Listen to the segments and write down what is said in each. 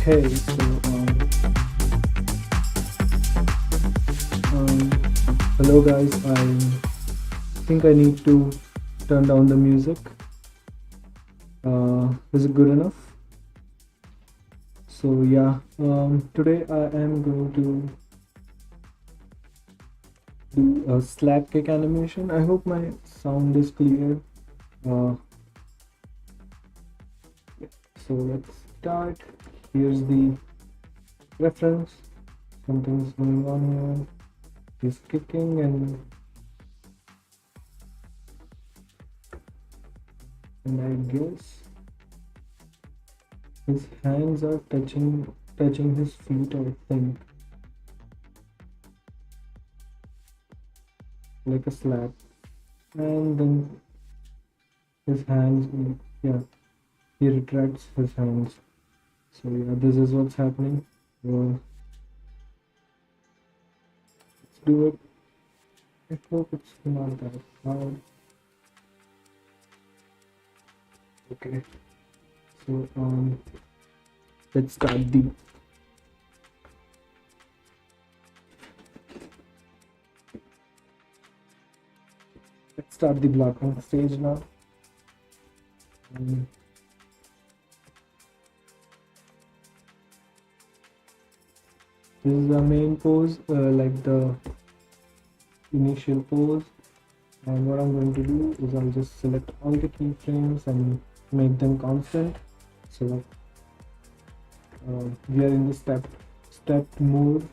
Okay, so um, hello guys. I think I need to turn down the music. Is it good enough? So yeah, today I am going to do a slap kick animation. I hope my sound is clear. Uh, so let's start. Here's the reference. Something's going on here. He's kicking and I guess his hands are touching his feet, I think, like a slap. And then his hands, yeah, he retracts his hands. So yeah, this is what's happening. Let's do it. I hope it's not that hard. Okay. So let's start the blocking stage now. This is the main pose, like the initial pose. And what I'm going to do is I'll just select all the keyframes and make them constant. So we are in the stepped mode.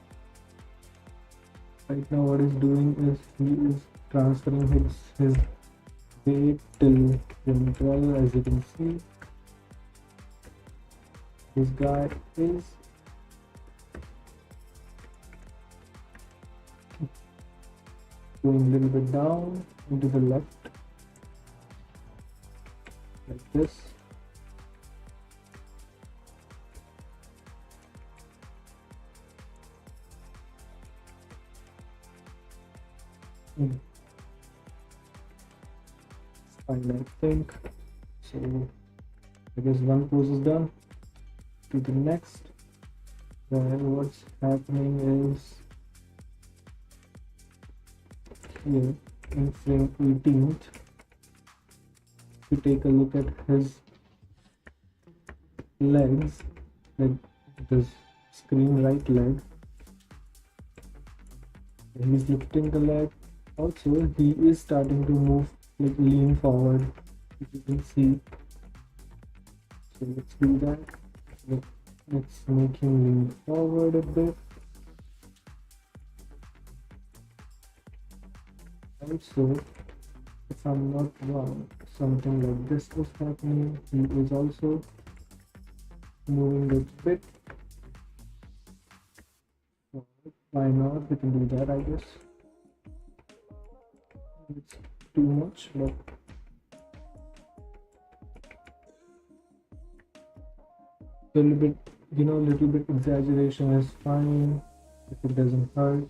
Right now what he's doing is he is transferring his weight till 12, as you can see. This guy is going a little bit down into the left, like this. It's fine, I think. So I guess one pose is done. To the next. Then what's happening is here in frame 18th, if you take a look at his legs, like this screen right leg, he's lifting the leg. Also he is starting to move, like lean forward, if you can see. So let's do that. Let's make him lean forward a bit. Also, if I'm not wrong, something like this is happening. He is also moving a bit. Why not? We can do that, I guess. It's too much, but little bit exaggeration is fine if it doesn't hurt.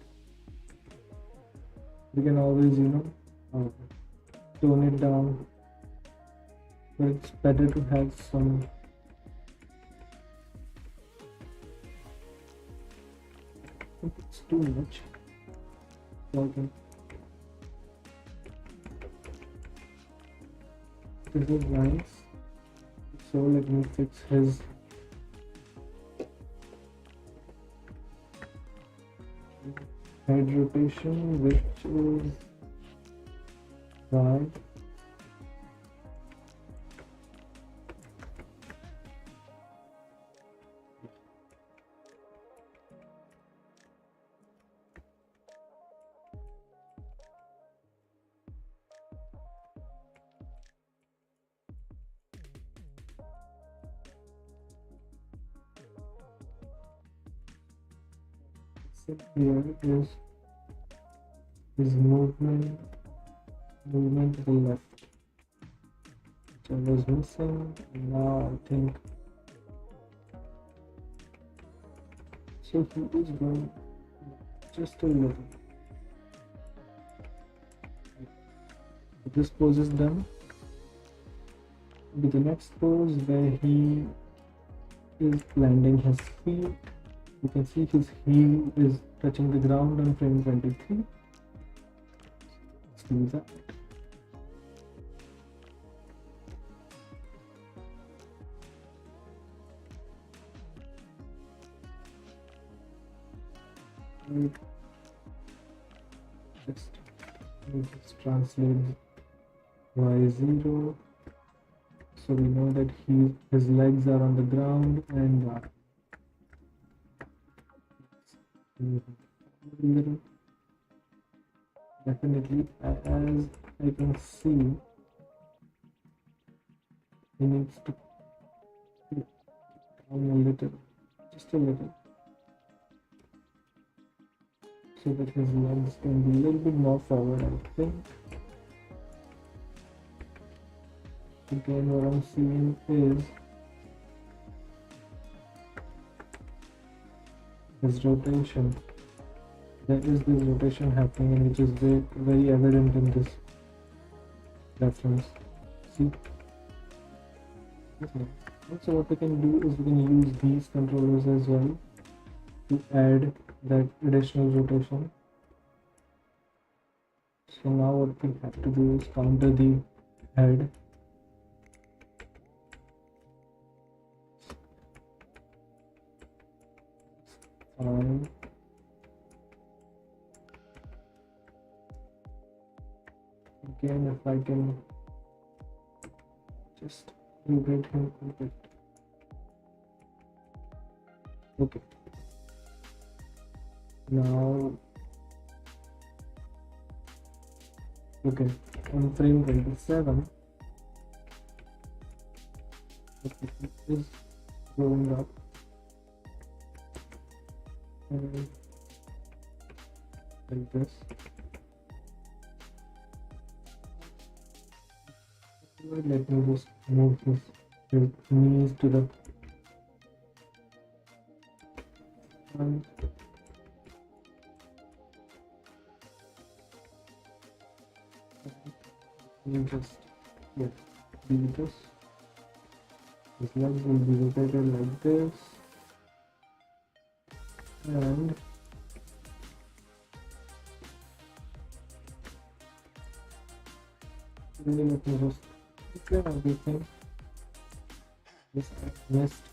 We can always, tone it down, but it's better to have some it's too much. Okay. This is nice. So let me fix his head rotation, which is right. Here is his movement to the left, which I was missing. Now I think so. He is going just a little. This pose is done. With the next pose where he is landing his feet. You can see his heel is touching the ground on frame 23. Let's do that. Just translate y0, so we know that his legs are on the ground, and definitely, as I can see, he needs to down a little, just a little, so that his legs can be a little bit more forward, I think. Again, what I'm seeing is his rotation. There is this rotation happening, which is very, very evident in this reference. See? Okay. So what we can do is we can use these controllers as well to add that additional rotation. So now what we have to do is counter the head. Fine. Again, if I can just rotate him a bit. Okay. Now, okay, on frame 27, okay, it is going up. And like this. Let me just move his knees to the front. You just do this. His legs will be rotated like this, and really let me just clear everything. Just missed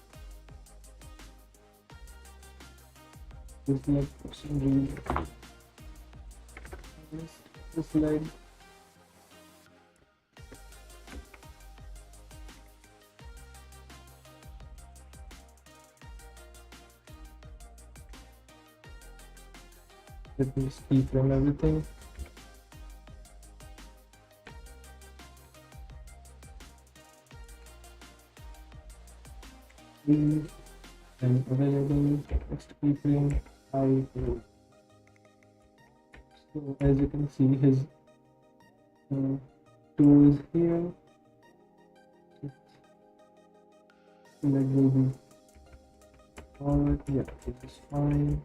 this leg portion, really missed this leg. Let me just keyframe everything. And available next keyframe I will. So as you can see, his toe is here. Leg will be forward. Yeah, it is fine.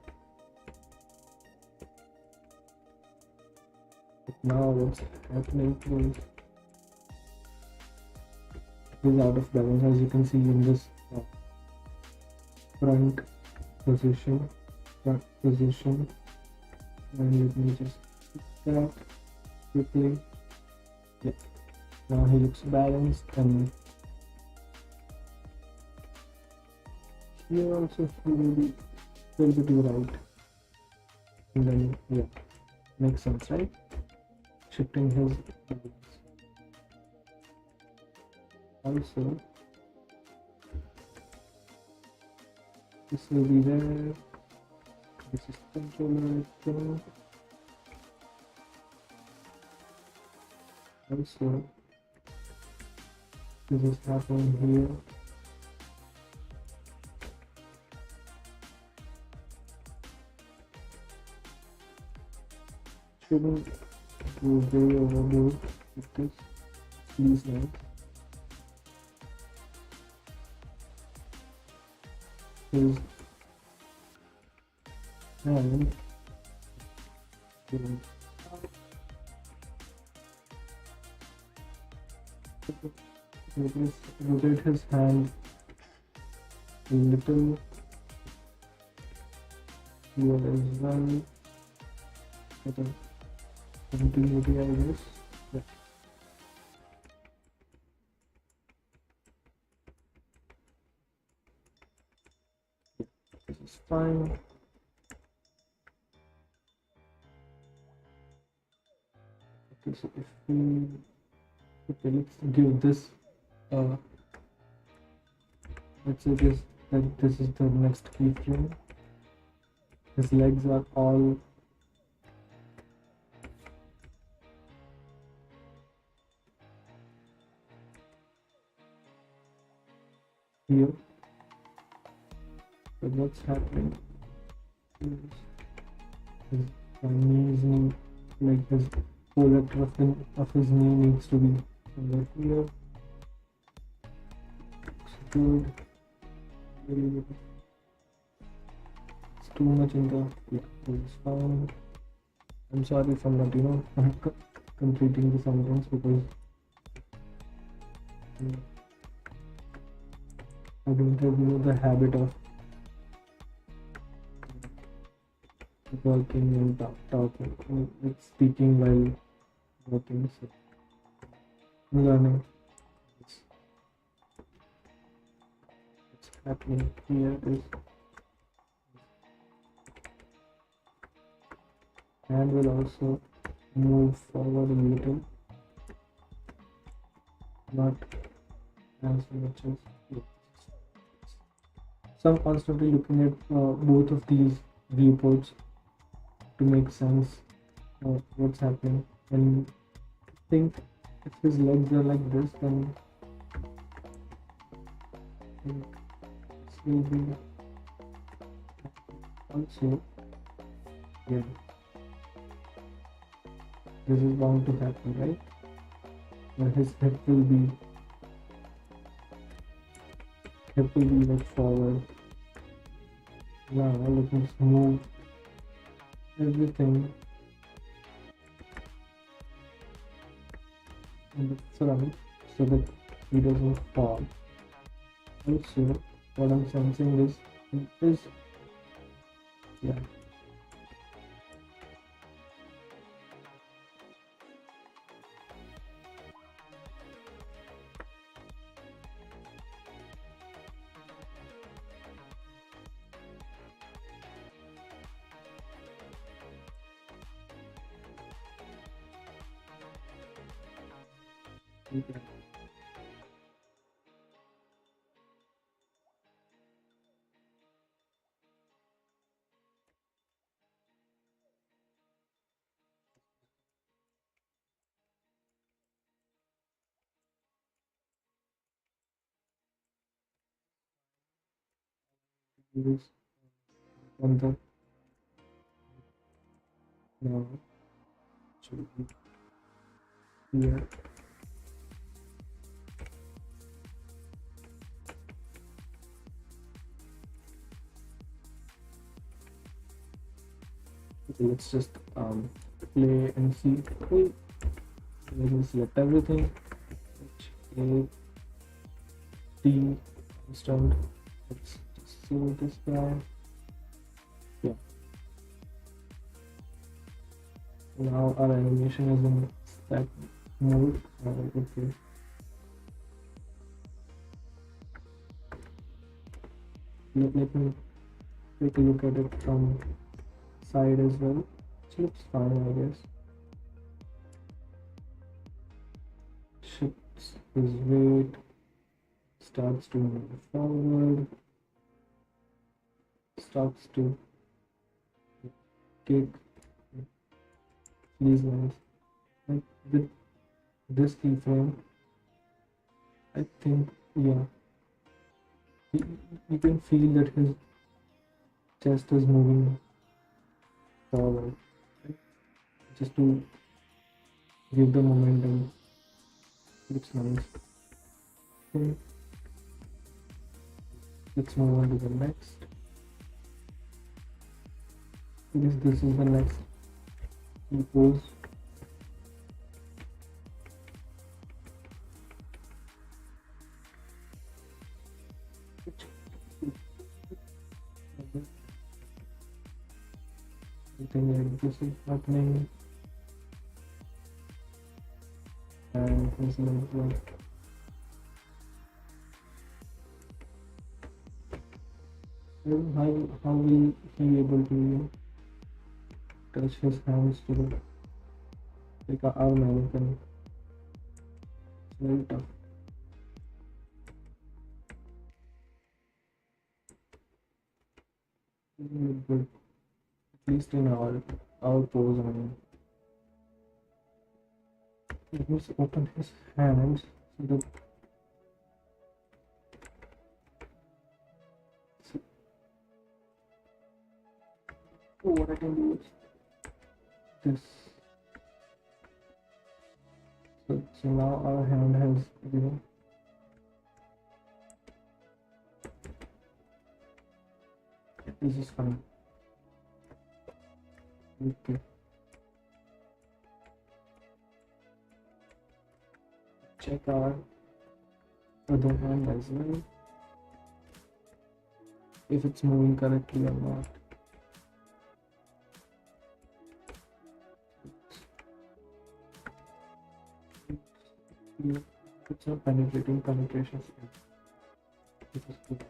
Now what's happening is he's out of balance, as you can see in this front position, and let me just fix that quickly. Yeah, now he looks balanced, and here also he will be a little bit to the right, and then yeah, makes sense, right? Shifting his balance. Also, this will be there. This is controller thing. Also, this is happening here. Shouldn't go way overboard with this. Please note. His hand rotate his hand little here as well for the continuity, I guess. Yeah, this is fine. Okay, so if we okay, let's give this uh let's say this that this is the next keyframe. His legs are all here. So what's happening is his knee, like his polar of his knee needs to be somewhere here. Looks good. Very good. It's too much in the it's fine. I'm sorry if I'm not, completing the sentence because I don't have, the habit of working and talking, like speaking while working. So I'm learning. What's happening here is hand will also move forward a little, not as much as yeah. So I'm constantly looking at both of these viewports to make sense of what's happening, and I think if his legs are like this, then this will be also, yeah, this is bound to happen, right? Where his hip will be like forward. Now let me just move everything in the front so that he doesn't fall. Also, what I'm sensing is yeah. Okay. This on the now should be here. Okay, let's just play and see. Okay, let me select everything. H A T constant. Let's just see this guy. Yeah. Now our animation is in stack mode. Okay. Let me take a look at it from side as well. It looks fine, I guess. Shifts his weight, starts to move forward, starts to kick these ones. And with this keyframe, I think, yeah, you can feel that his chest is moving forward, right? Just to give the momentum. Looks nice. Okay, let's move on to the next. Because this is the next key pose. something like this is happening, and his legs like how will he able to touch his hands to the like our mannequin? It's very tough. Look good, at least in our pose. I mean, let me open his hands so that what I can do is this. So now our hand has, this is fine. Okay. Check our other hand as well, if it's moving correctly or not. It's not penetration. This is good.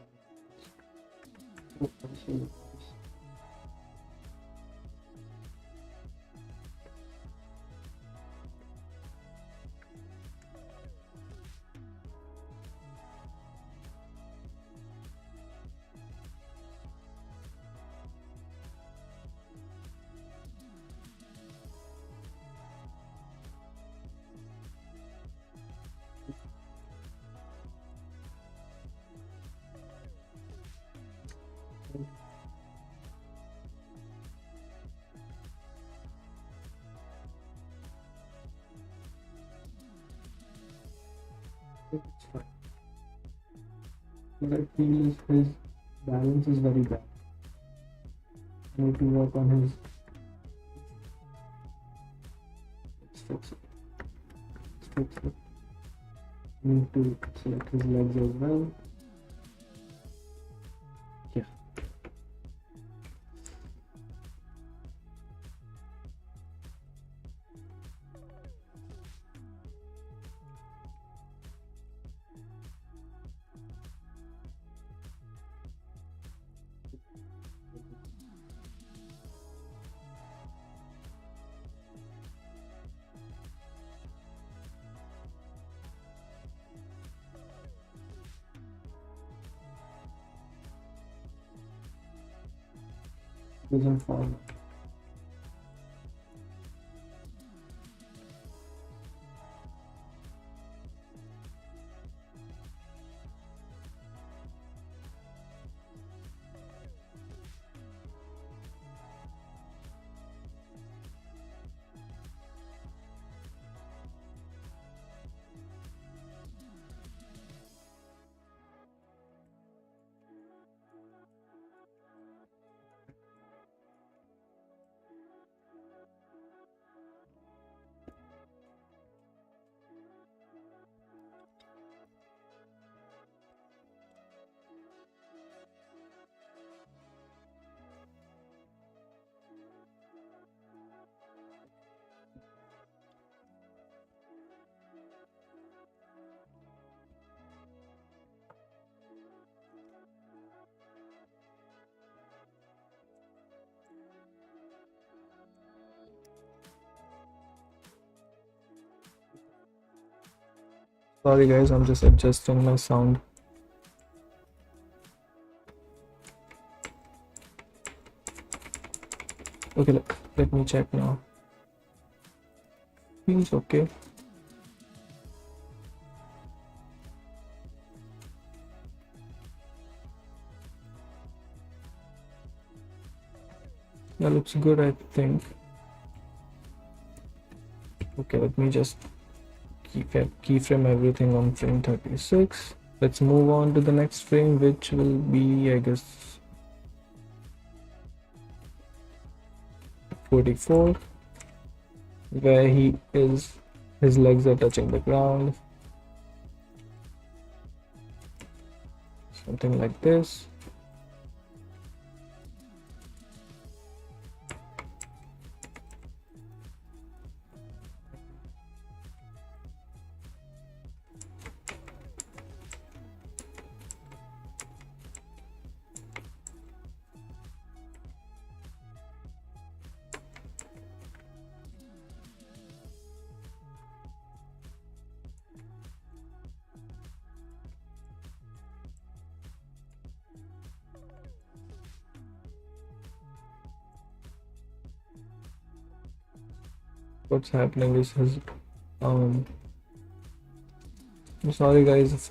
It's fine. What I feel is his balance is very bad. I need to work on his. Let's fix it. Let's fix it. Need to select his legs as well. Yeah. Doesn't fall. Sorry guys, I'm just adjusting my sound. Okay, let me check now. Feels okay. That looks good, I think. Okay, let me just keyframe everything on frame 36. Let's move on to the next frame, which will be, I guess, 44, where his legs are touching the ground. Something like this. what's happening is his um I'm sorry guys if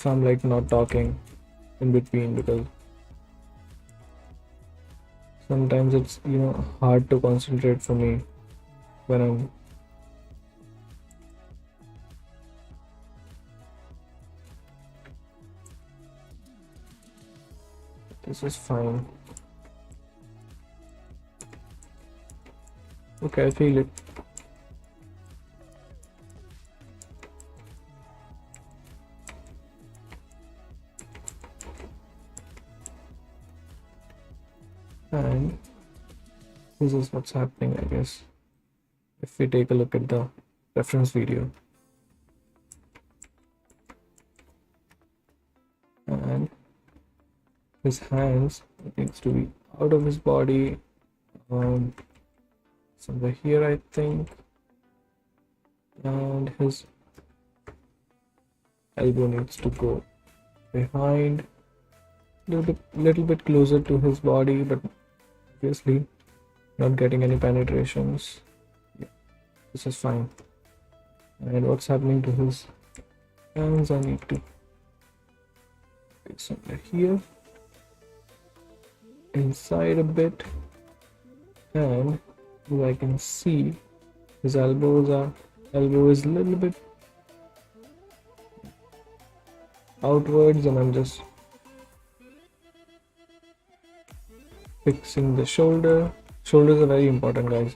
I'm like not talking in between, because sometimes it's hard to concentrate for me when I'm this is fine. Okay, I feel it. And this is what's happening, I guess, if we take a look at the reference video. And his hands needs to be out of his body, somewhere here I think, and his elbow needs to go behind, little bit closer to his body, but obviously not getting any penetrations. Yeah, this is fine. And what's happening to his hands? I need to get somewhere here, inside a bit, and as I can see, his elbow is a little bit outwards, and I'm just fixing the shoulder. Shoulders are very important, guys.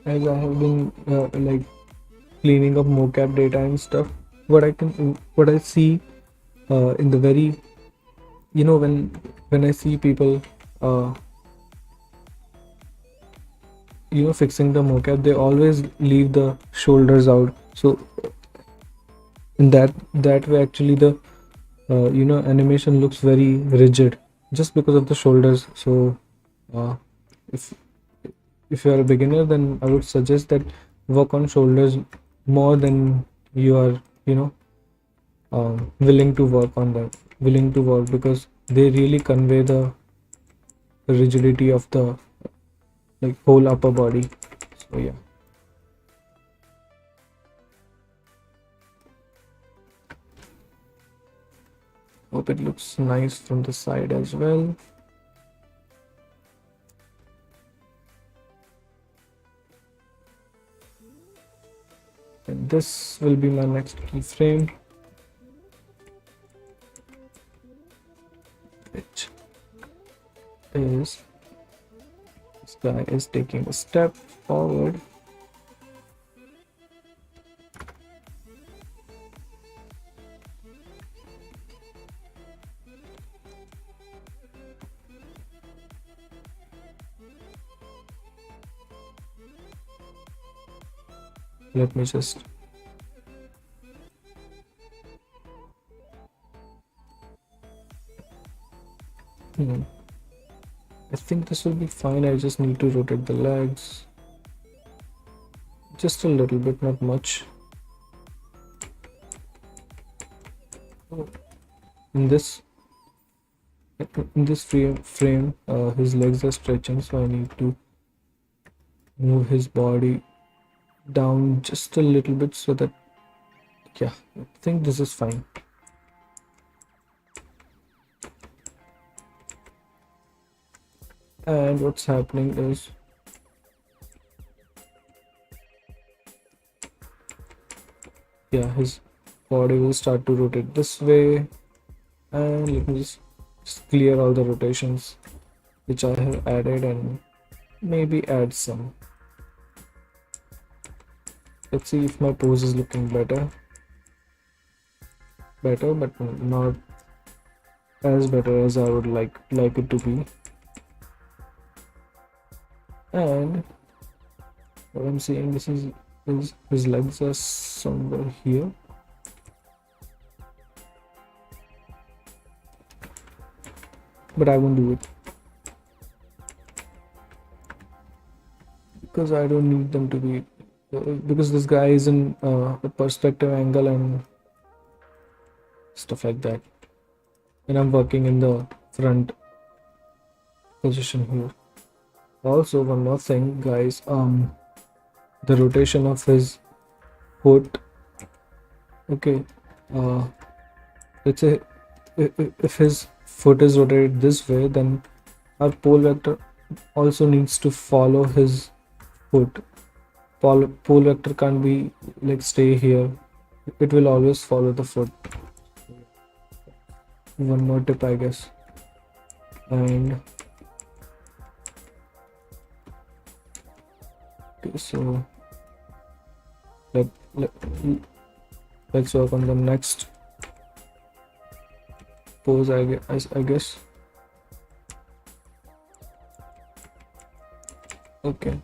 As I have been like cleaning up mocap data and stuff, what I see in the very when I see people fixing the mocap, they always leave the shoulders out. So in that way, actually the animation looks very rigid just because of the shoulders. So if you are a beginner, then I would suggest that work on shoulders more than you are willing to work, because they really convey the rigidity of the like whole upper body. So yeah, hope it looks nice from the side as well. And this will be my next keyframe, which is this guy is taking a step forward. Let me just I think this will be fine. I just need to rotate the legs just a little bit, not much. In this frame, his legs are stretching, so I need to move his body down just a little bit, so that yeah, I think this is fine. And what's happening is yeah, his body will start to rotate this way, and let me just clear all the rotations which I have added and maybe add some. Let's see if my pose is looking better, but not as better as I would like it to be. And what I'm seeing, this is his legs are somewhere here. But I won't do it because I don't need them to be, because this guy is in a perspective angle and stuff like that, and I'm working in the front position here. Also, one more thing, guys. The rotation of his foot. Okay. Let's say if his foot is rotated this way, then our pole vector also needs to follow his foot. Pole vector can't be like stay here. It will always follow the foot. One more tip, I guess. And okay, so let, let let's work on the next pose. I guess. Okay.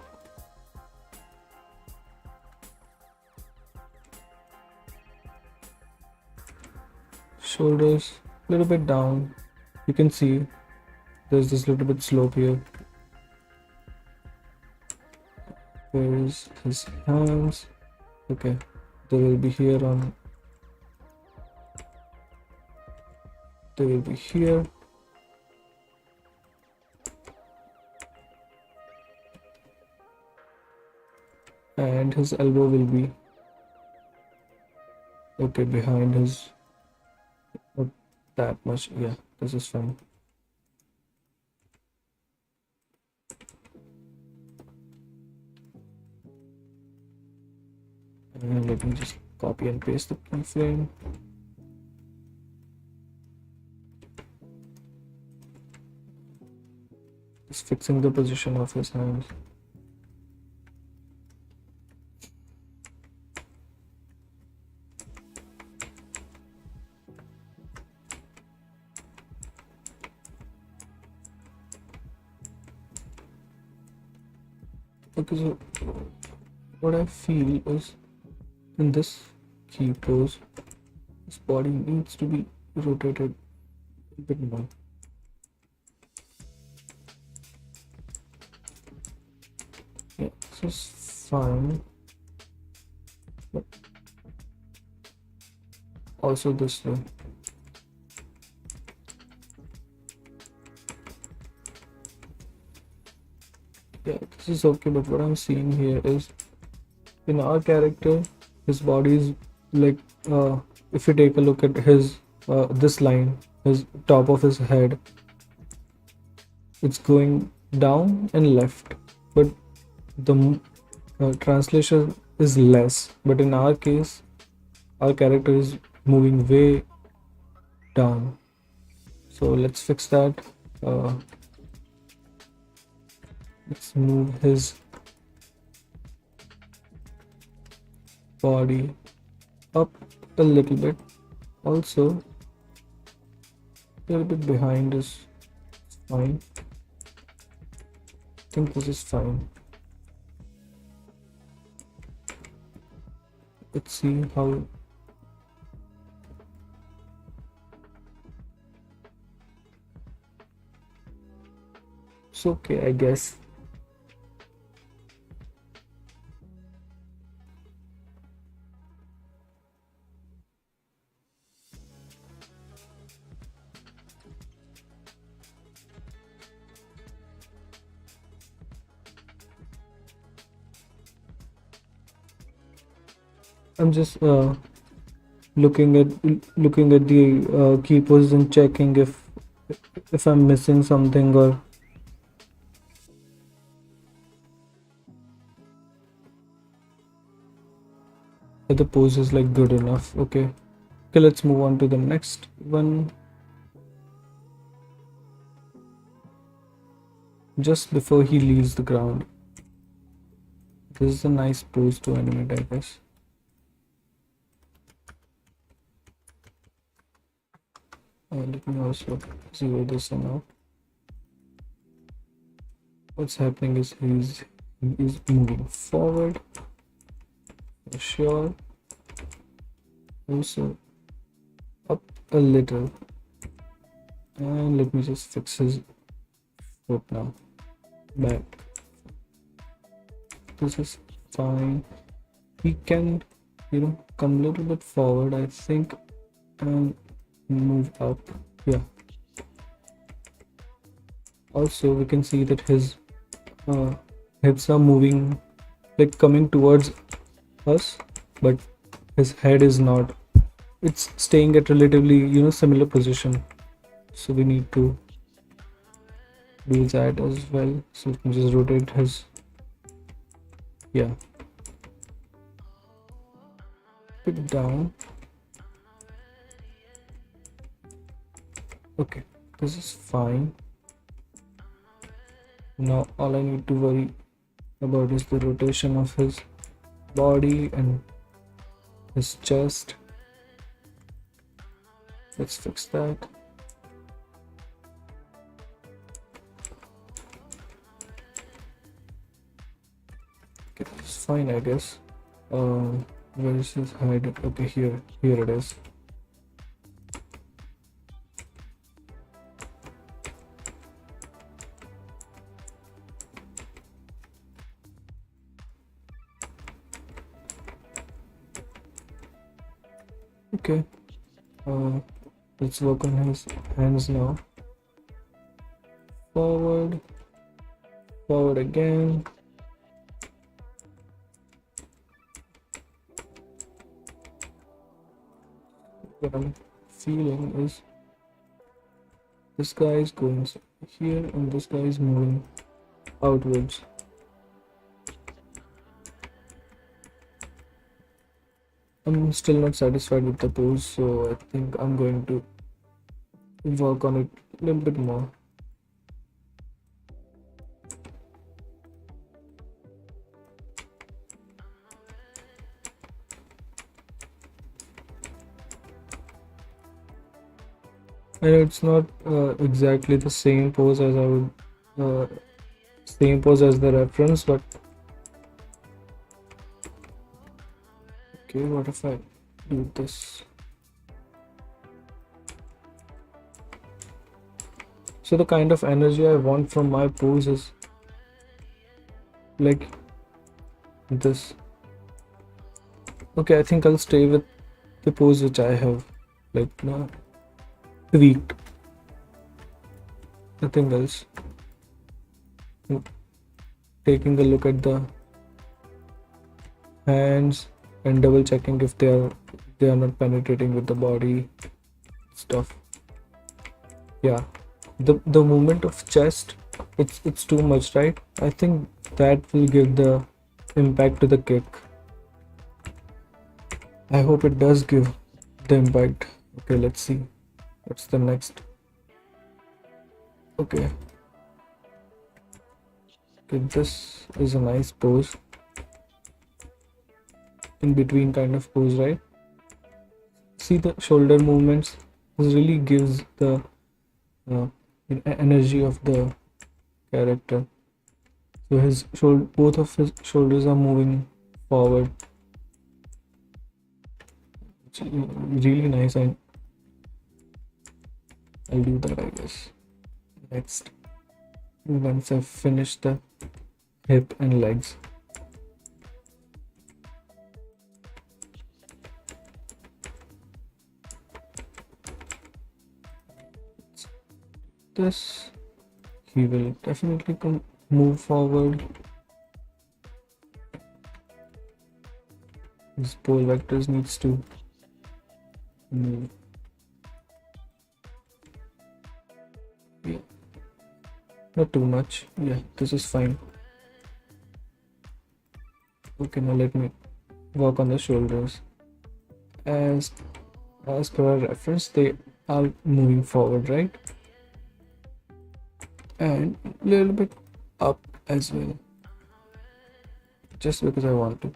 Shoulders a little bit down. You can see there's this little bit slope here. Where is his hands? Okay, they will be here on. They will be here. And his elbow will be okay behind his. Not that much. Yeah, this is fine. And let me just copy and paste the keyframe. Just fixing the position of his hands. Okay, so what I feel is in this key pose, his body needs to be rotated a bit more. Yeah, this is fine. But also this way. Yeah, this is okay, but what I'm seeing here is in our character, his body is like if you take a look at his this line, his top of his head, it's going down and left, but the translation is less. But in our case, our character is moving way down. So let's fix that. Let's move his body up a little bit. Also, a little bit behind is fine. I think this is fine. Let's see how. It's okay, I guess. I'm just looking at the key poses and checking if I'm missing something or the pose is like good enough. Okay, let's move on to the next one. Just before he leaves the ground, this is a nice pose to animate, I guess. Let me also zero this one out. What's happening is he is moving forward for sure. Also up a little, and let me just fix his foot now. Back. This is fine. He can, come a little bit forward, I think, and move up. Yeah. Also we can see that his hips are moving, like coming towards us, but his head is not. It's staying at relatively, similar position. So we need to do that as well. So we can just rotate his, yeah, bit down. Okay, this is fine. Now all I need to worry about is the rotation of his body and his chest. Let's fix that. Okay, that's fine, I guess. Where is his head? Okay, here it is. Okay, let's work on his hands now. Forward, forward again. What I'm feeling is this guy is going here and this guy is moving outwards. I'm still not satisfied with the pose, so I think I'm going to work on it a little bit more. I know it's not exactly the same pose as I would same pose as the reference, but okay, what if I do this? So the kind of energy I want from my pose is like this. Okay, I think I'll stay with the pose which I have like tweaked. Nothing else. Taking a look at the hands and double checking if they are not penetrating with the body stuff. Yeah, the movement of chest, it's too much, right? I think that will give the impact to the kick. I hope it does give the impact. Okay, let's see what's the next. Okay, this is a nice pose, in between kind of pose, right? See the shoulder movements. This really gives the uh, energy of the character. So his both of his shoulders are moving forward. It's really nice, and I'll do that, I guess. Next, once I've finished the hip and legs. This, he will definitely move forward. His pole vectors needs to move. Yeah, not too much. Yeah, this is fine. Okay, now let me work on the shoulders. As per our reference, they are moving forward, right? And a little bit up as well, just because I want to.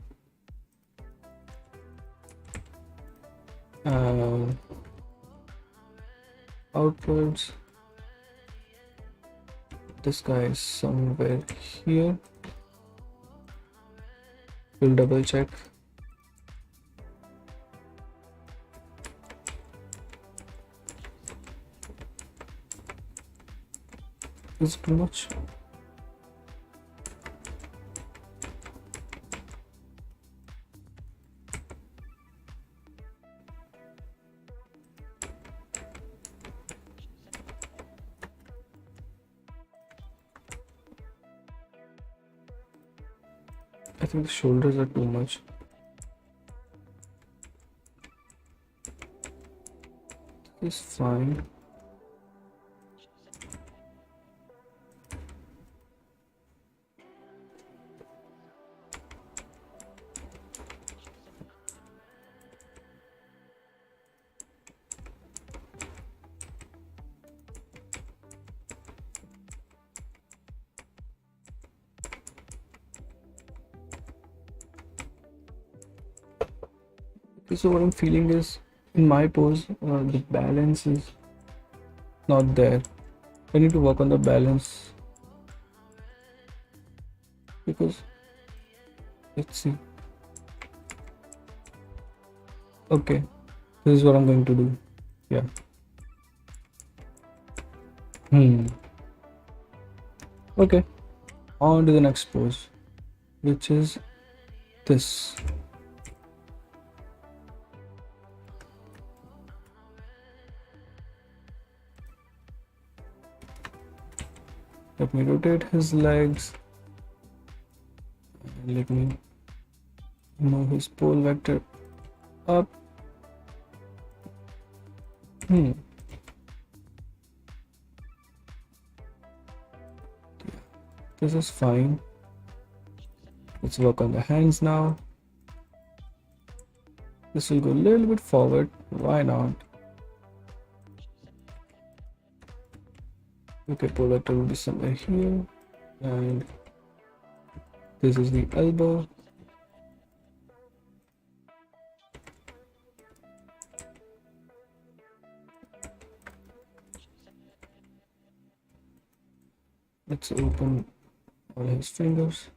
Outwards. This guy is somewhere here. We'll double check. Is it too much? I think the shoulders are too much. It's fine. Okay, so what I'm feeling is in my pose, the balance is not there. I need to work on the balance because let's see. Okay, this is what I'm going to do. Yeah. Okay, on to the next pose, which is this. Let me rotate his legs. Let me move his pole vector up. This is fine. Let's work on the hands now. This will go a little bit forward. Why not? Okay, pole vector will be somewhere here. And this is the elbow. Let's open all his fingers.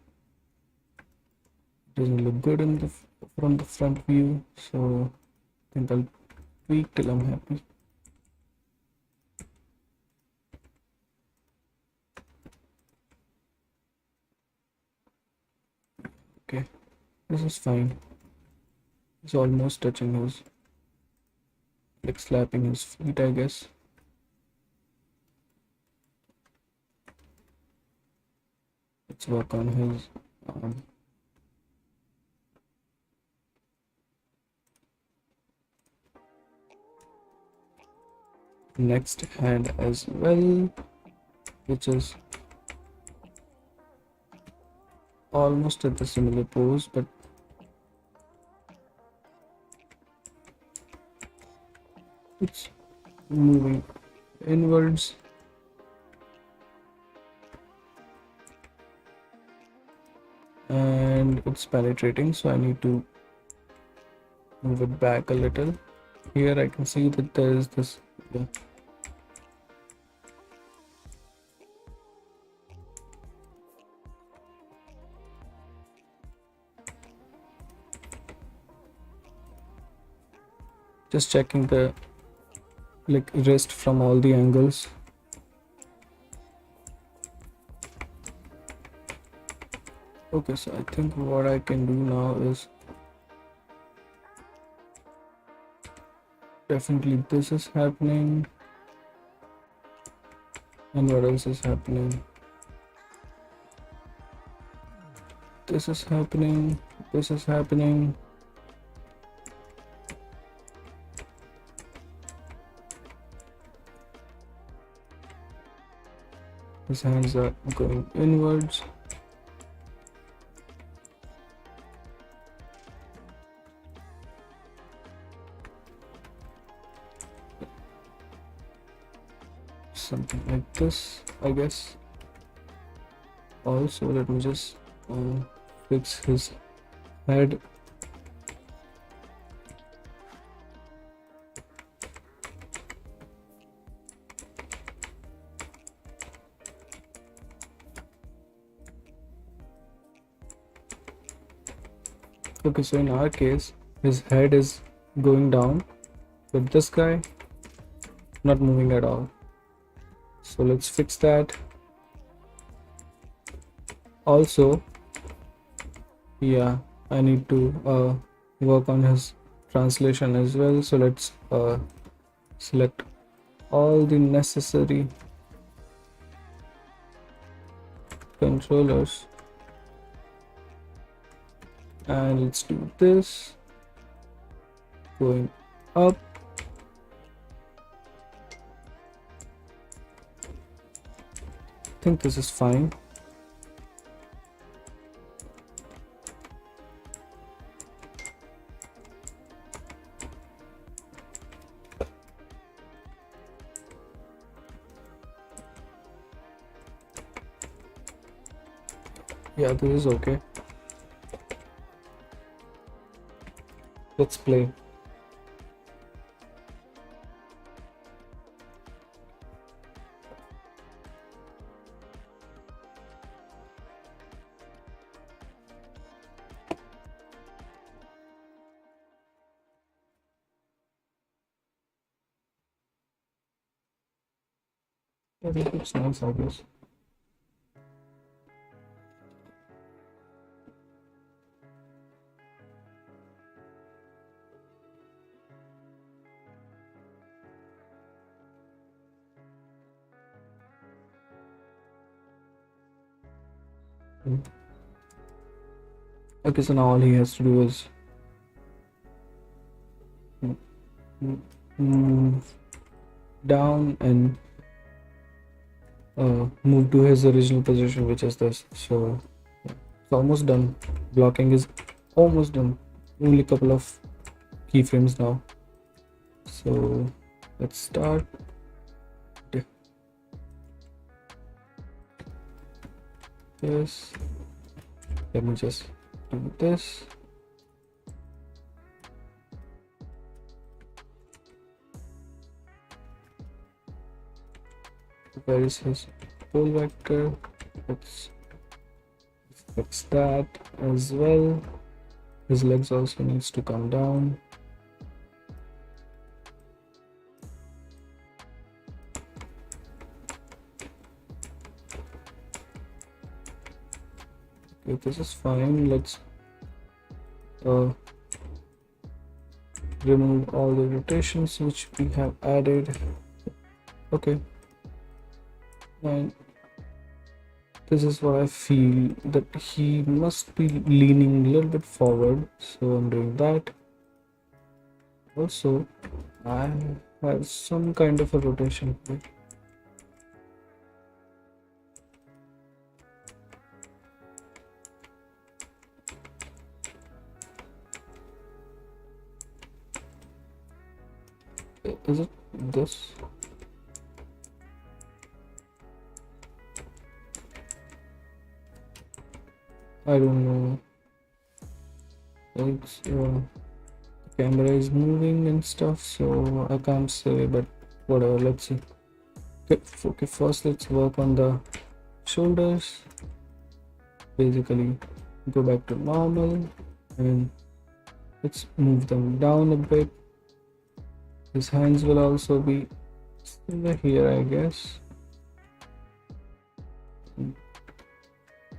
Doesn't look good in the from the front view, so I think I'll tweak till I'm happy. Okay, this is fine. It's almost touching his, like slapping his feet, I guess. Let's work on his arm. Next hand as well, which is almost at the similar pose, but it's moving inwards. And it's penetrating, so I need to move it back a little. Here I can see that there is this. Yeah. Just checking the like wrist from all the angles. Okay, so I think what I can do now is definitely this is happening. And what else is happening? This is happening. This is happening. His hands are going inwards. Something like this, I guess. Also, let me just fix his head. Okay, so in our case, his head is going down, but this guy not moving at all. So let's fix that. Also, yeah, I need to work on his translation as well. So let's select all the necessary controllers. And let's do this, going up. I think this is fine. Yeah, this is okay. Let's play. Yeah, this looks nice, I guess. Okay, so now all he has to do is move down and move to his original position, which is this. So yeah, it's almost done. Blocking is almost done. Only a couple of keyframes now. So let's start. This. Let me just do this. Where is his pole vector? Let's fix that as well. His legs also needs to come down. Okay, this is fine. Let's remove all the rotations which we have added. Okay, and this is what I feel, that he must be leaning a little bit forward, so I'm doing that. Also, I have some kind of a rotation here. Is it this? I don't know. It's the camera is moving and stuff, so I can't say, but whatever, let's see. Okay, first let's work on the shoulders. Basically go back to normal and let's move them down a bit. His hands will also be somewhere here, I guess. A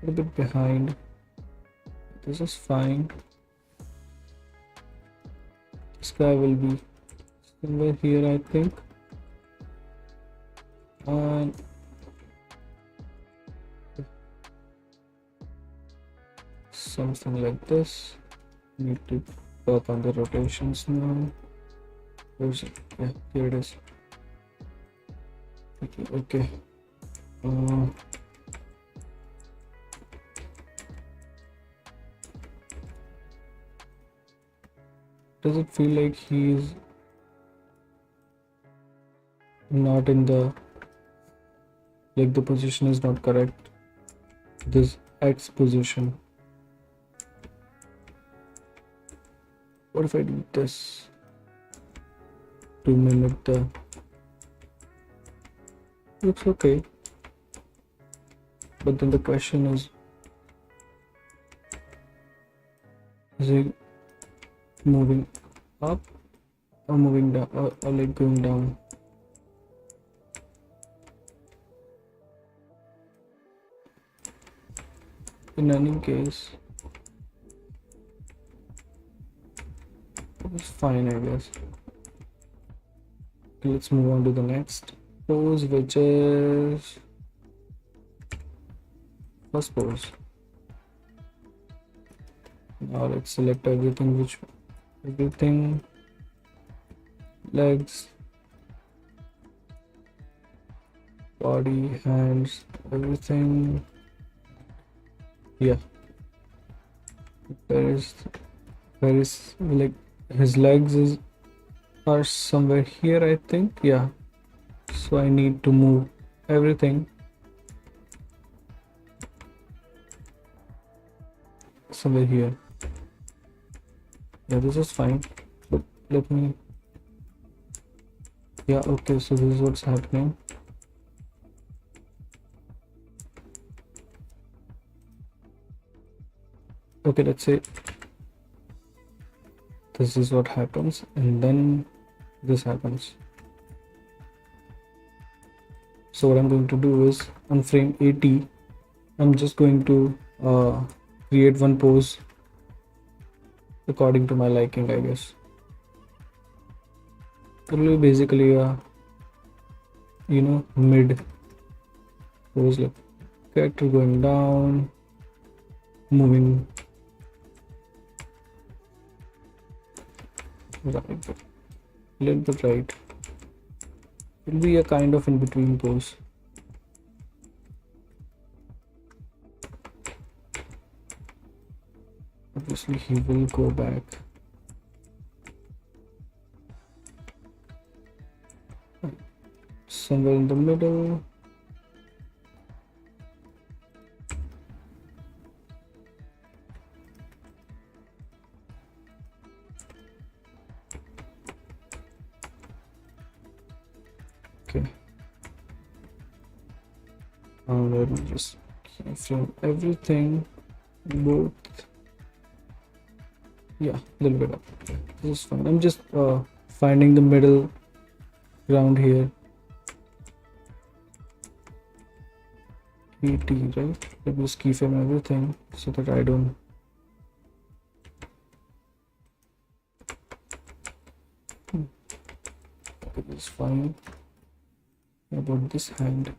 little bit behind. This is fine. This guy will be somewhere here, I think. And something like this. Need to work on the rotations now. Where's it? Yeah, here it is. Okay. Does it feel like he's not in the, like the position is not correct? This X position. What if I do this to mimic the, looks okay, but then the question is he moving up or moving down, or like going down? In any case, it's fine, I guess. Okay, let's move on to the next pose, which is first pose. Now let's select everything, legs, body, hands, everything. Yeah, where is like his legs are somewhere here, I think. Yeah, so I need to move everything somewhere here. Yeah, this is fine, but let me, yeah, okay, so this is what's happening. Okay, let's say this is what happens, and then this happens. So what I'm going to do is on frame 80, I'm just going to create one pose according to my liking, I guess. It will be basically a mid pose, like character going down, moving right, a little bit right. It will be a kind of in between pose. Obviously he will go back. Somewhere in the middle. Okay. Let me just keyframe everything, both. Yeah, a little bit up. This is fine. I'm just finding the middle ground here. 80, right? Let me just keyframe everything so that I don't. Okay, this is fine. What about this hand?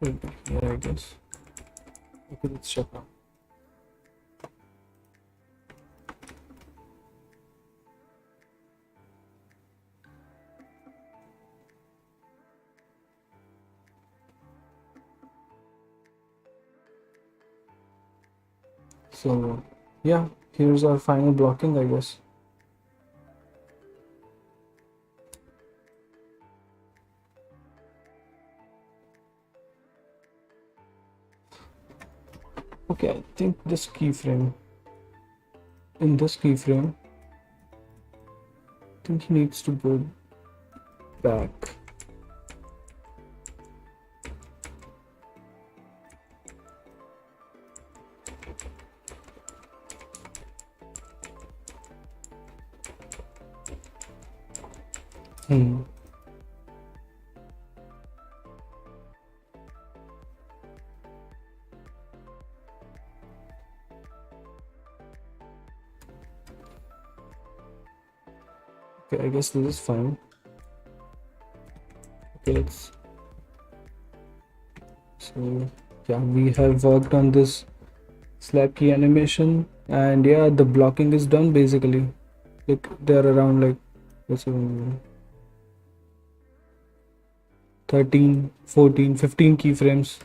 Here, I guess. Okay, let's check now. So yeah, here's our final blocking, I guess. Okay, I think this keyframe, in this keyframe, I think he needs to go back. Okay, I guess this is fine. Okay, so yeah, we have worked on this slap key animation, and yeah, the blocking is done basically. Like they're around like, let's say 13, 14, 15 keyframes.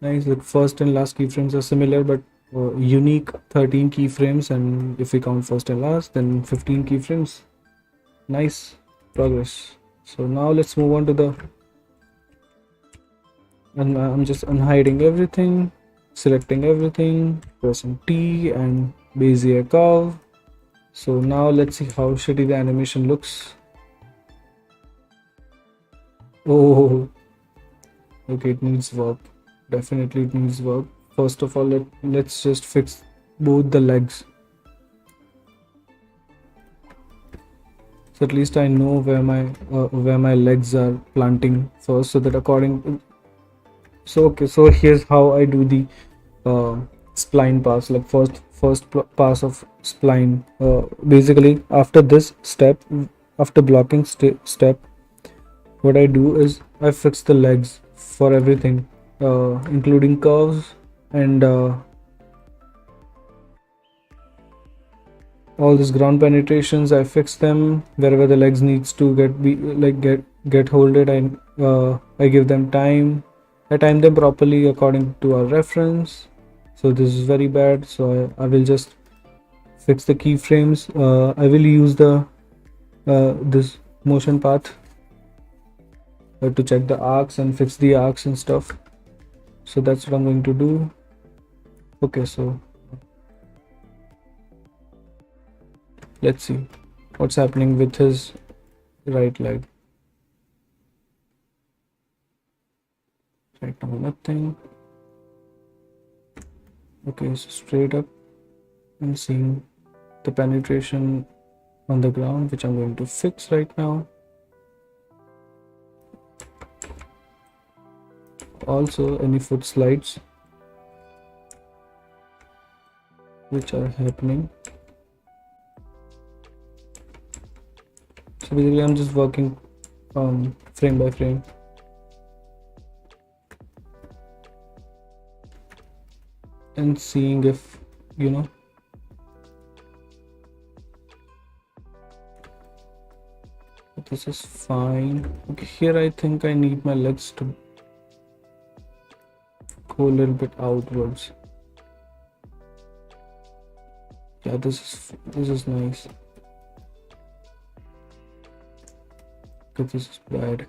Nice. The first and last keyframes are similar, but unique 13 keyframes, and if we count first and last, then 15 keyframes. Nice progress. So now let's move on to the, and I'm just unhiding everything, selecting everything, pressing T and Bezier curve. So now let's see how shitty the animation looks. Oh, okay, it needs work. Definitely it needs work. First of all, let's just fix both the legs. So at least I know where my legs are planting first, so that according. So okay, so here's how I do the spline pass, like pass of spline. Basically, after this step, after blocking step, what I do is I fix the legs for everything, including curves and all these ground penetrations. I fix them wherever the legs needs to get holded, and I give them time. I time them properly according to our reference. So this is very bad, so I will just fix the keyframes. I will use the this motion path to check the arcs and fix the arcs and stuff. So that's what I'm going to do. Okay, so let's see what's happening with his right leg. Right now nothing. Okay, so straight up and seeing the penetration on the ground, which I'm going to fix right now. Also any foot slides which are happening. So basically I'm just working frame by frame. And seeing if, you know, this is fine. Okay, here I think I need my legs to go a little bit outwards. Yeah, this is nice. Okay, this is bad.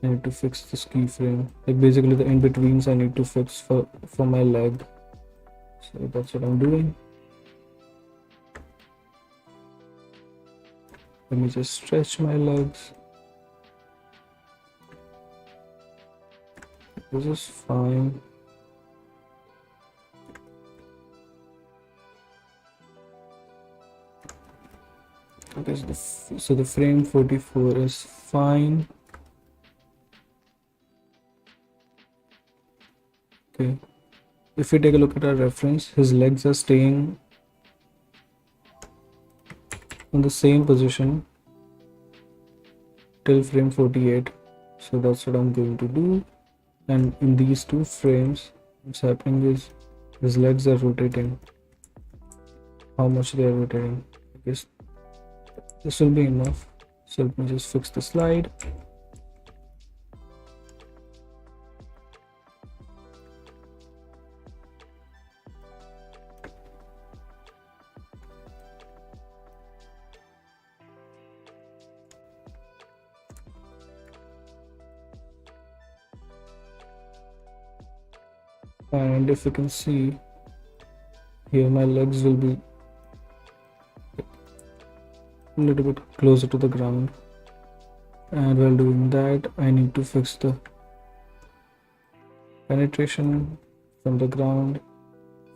I need to fix this keyframe. Like basically the in-betweens I need to fix for my leg. So that's what I'm doing. Let me just stretch my legs. This is fine. Okay, so the frame 44 is fine. Okay, if we take a look at our reference, his legs are staying in the same position till frame 48. So that's what I'm going to do. And in these two frames, what's happening is his legs are rotating. How much they are rotating? I guess this will be enough. So let me just fix the slide. And if you can see here, my legs will be a little bit closer to the ground, and while doing that I need to fix the penetration from the ground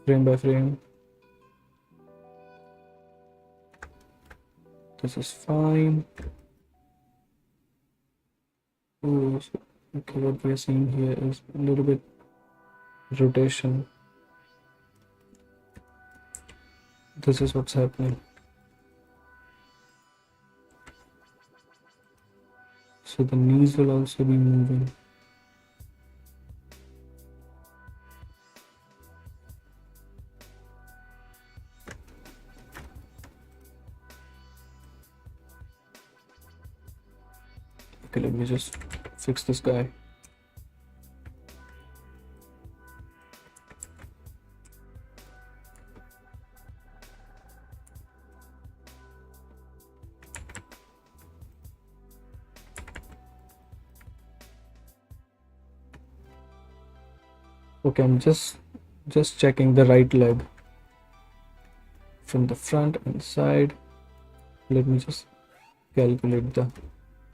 frame by frame. This is fine. Oh, okay, what we are seeing here is a little bit rotation. This is what's happening. So the knees will also be moving. Okay, let me just fix this guy. Okay, I'm just checking the right leg from the front and side. Let me just calculate the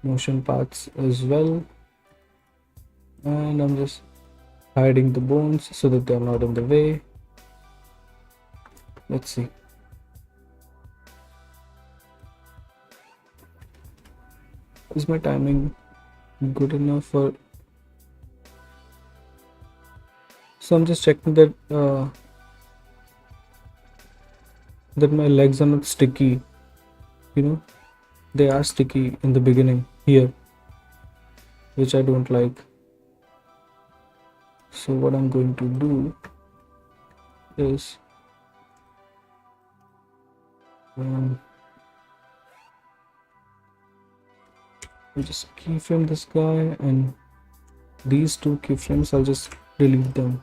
motion paths as well, and I'm just hiding the bones so that they're not in the way. Let's see. Is my timing good enough for... So I'm just checking that that my legs are not sticky. You know, they are sticky in the beginning here, which I don't like. So what I'm going to do is I'll just keyframe this guy, and these two keyframes I'll just delete them.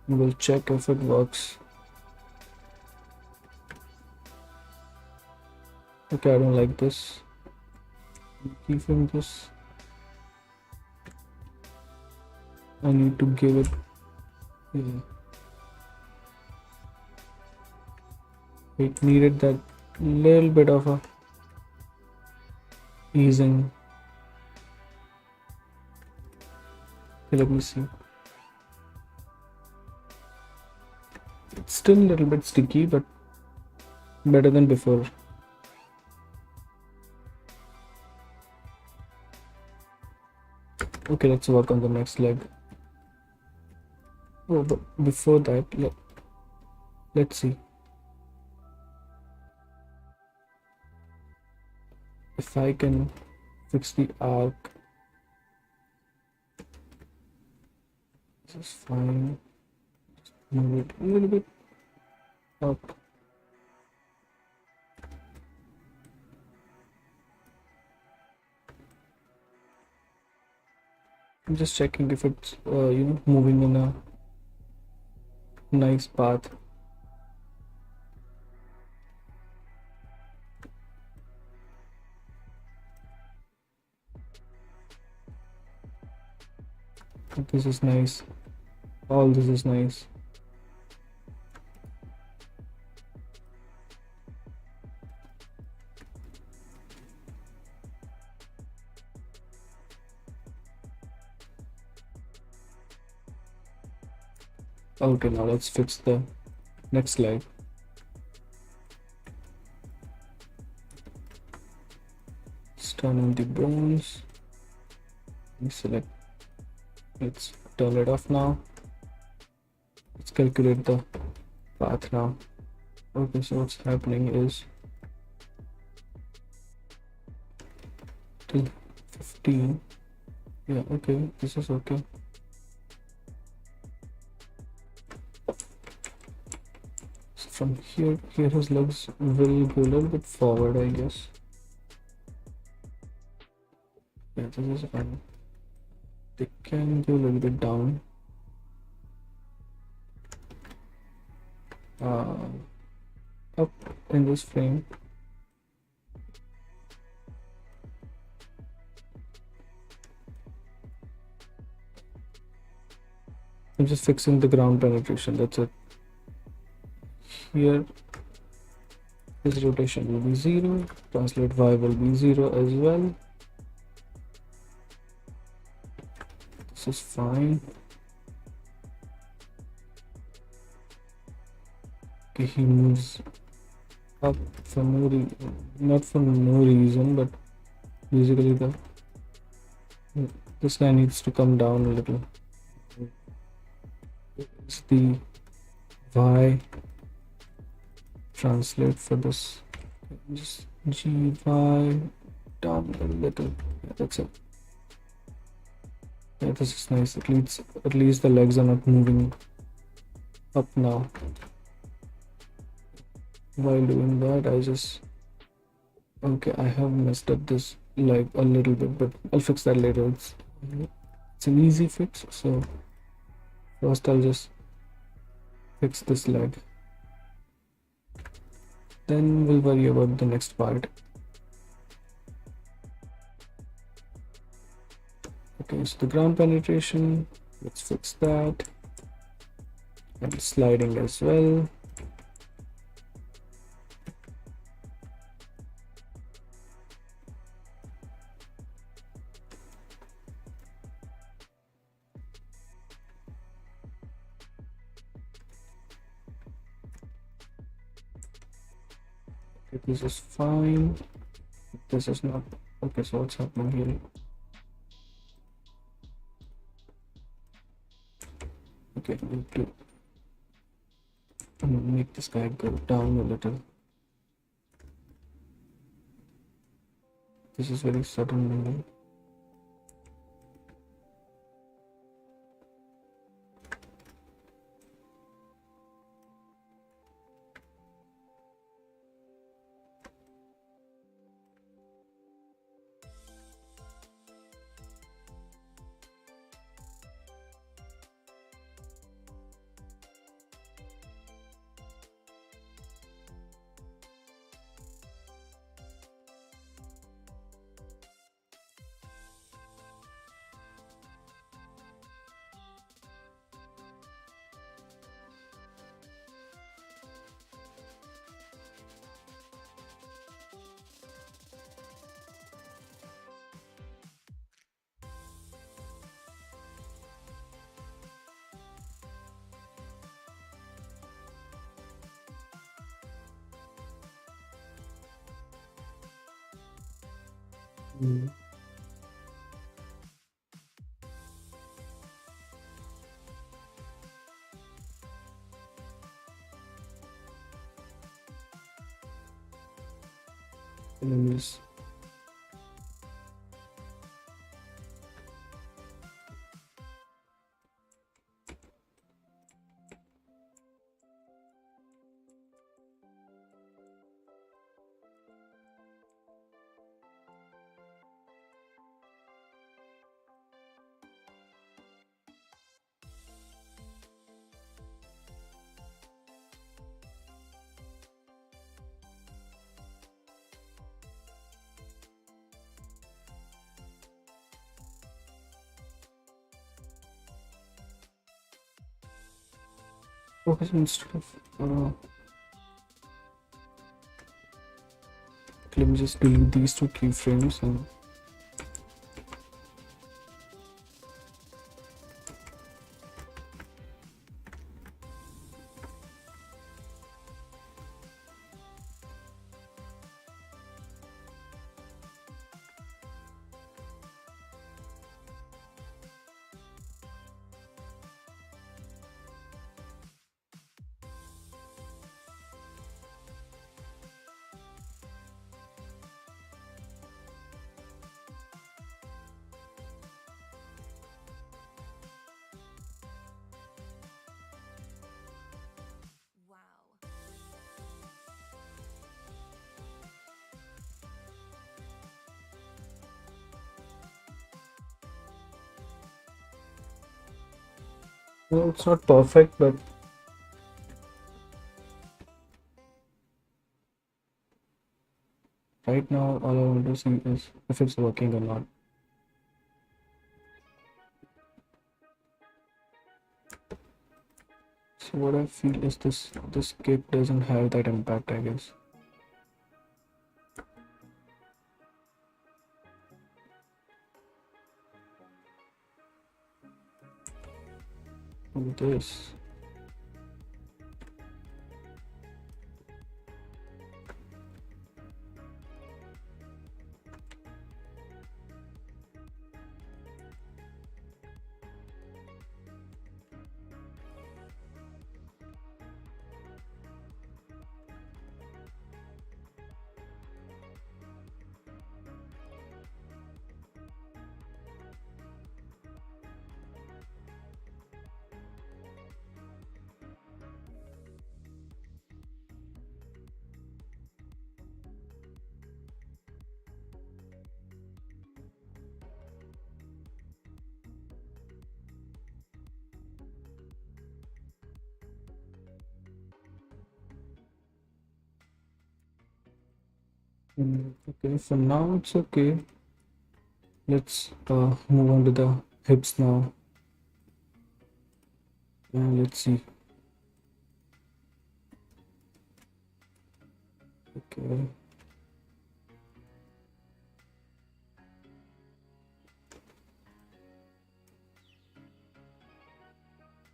We'll check if it works. Okay, I don't like this. Keyframe this. I need to give it. Yeah. It needed that little bit of a easing. Okay, let me see. It's still a little bit sticky, but better than before. Okay, let's work on the next leg. Oh, but before that, let's see if I can fix the arc. This is fine. Just move it a little bit up. I'm just checking if it's moving in a nice path. This is nice. All this is nice. Okay, now let's fix the next leg. Let's turn on the bones. Select. Let's turn it off now. Let's calculate the path now. Okay, so what's happening is till 15. Yeah, okay, this is okay. So from here his legs will go a little bit forward, I guess. Yeah, this is fine. They can go a little bit down. Up in this frame. I'm just fixing the ground penetration, that's it. Here his rotation will be 0, translate y will be 0 as well. This is fine. Okay, he moves up for no reason, not for no reason, but basically this guy needs to come down a little. It's the y translate for this. Just gy down a little. Yeah, that's it. Yeah, this is nice. At least the legs are not moving up now. While doing that, okay, I have messed up this leg a little bit, but I'll fix that later. It's an easy fix, so first I'll just fix this leg, then we'll worry about the next part. Okay, so the ground penetration, let's fix that, and sliding as well. This is fine. This is not okay. So what's happening here? Okay, I need to make this guy go down a little. This is very sudden. Mm. Enemies. Focus instead of let me just delete these two keyframes and well, it's not perfect, but right now all I want to see is if it's working or not. So what I feel is this kit doesn't have that impact, I guess. This. Okay, for now it's okay. Let's move on to the hips now. And let's see. Okay.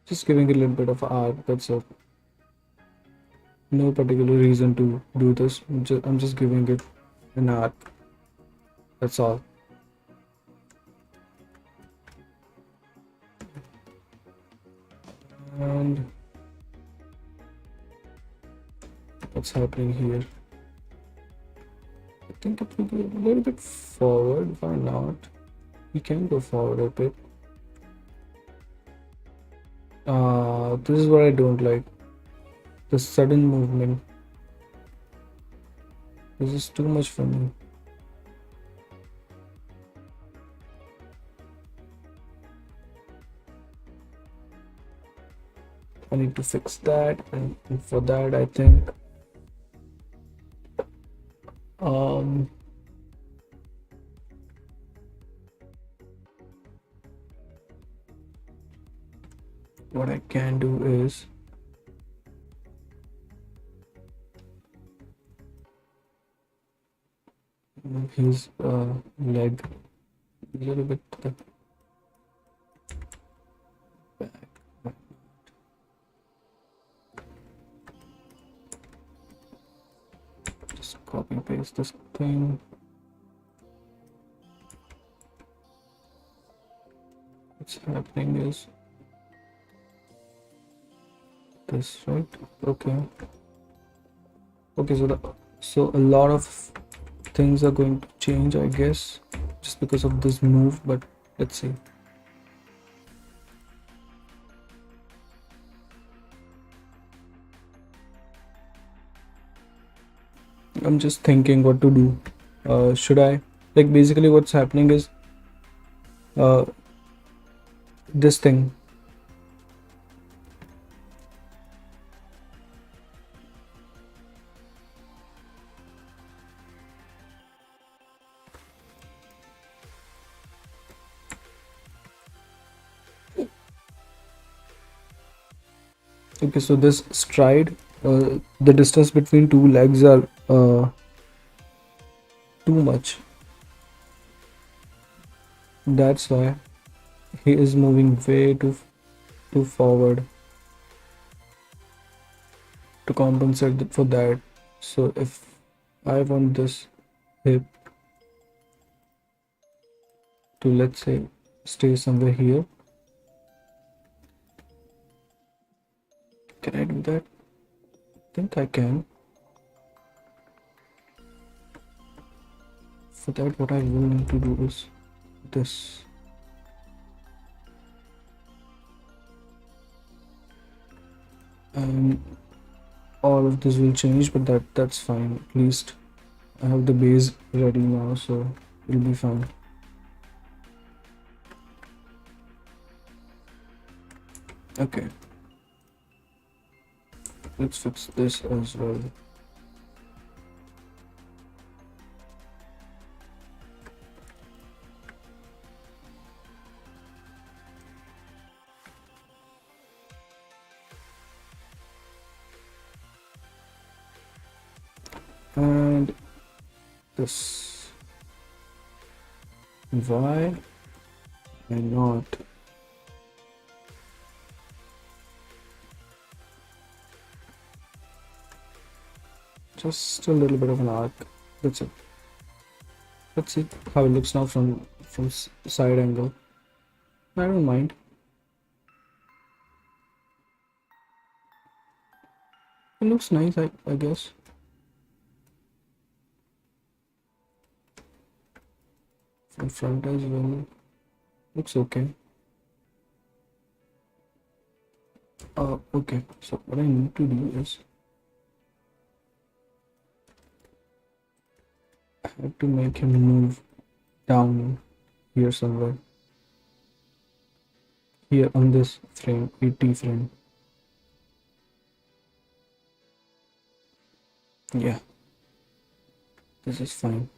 Just giving a little bit of art, that's it. No particular reason to do this. I'm just giving it an art. That's all. And what's happening here? think it will go a little bit forward. Why not? We can go forward a bit. This is what I don't like. The sudden movement. This is too much for me. I need to fix that, and for that I think what I can do is move his leg a little bit to the back. Just copy paste this thing. What's happening is this, right? Okay. Okay, so a lot of things are going to change, I guess, just because of this move, but let's see. I'm just thinking what to do. Should I, like, basically what's happening is this thing. Okay, so this stride, the distance between two legs are too much. That's why he is moving way too forward to compensate for that. So if I want this hip to, let's say, stay somewhere here, can I do that? I think I can. For that, what I will need to do is this. And all of this will change, but that's fine. At least I have the base ready now, so it'll be fine. Okay, let's fix this as well. And this, why not? Just a little bit of an arc. That's it. Let's see how it looks now from side angle. I don't mind. It looks nice, I guess. From front as well. Looks okay. Okay. So what I need to do is I have to make him move down here somewhere. Here on this frame, 80 frame. Yeah. This is fine.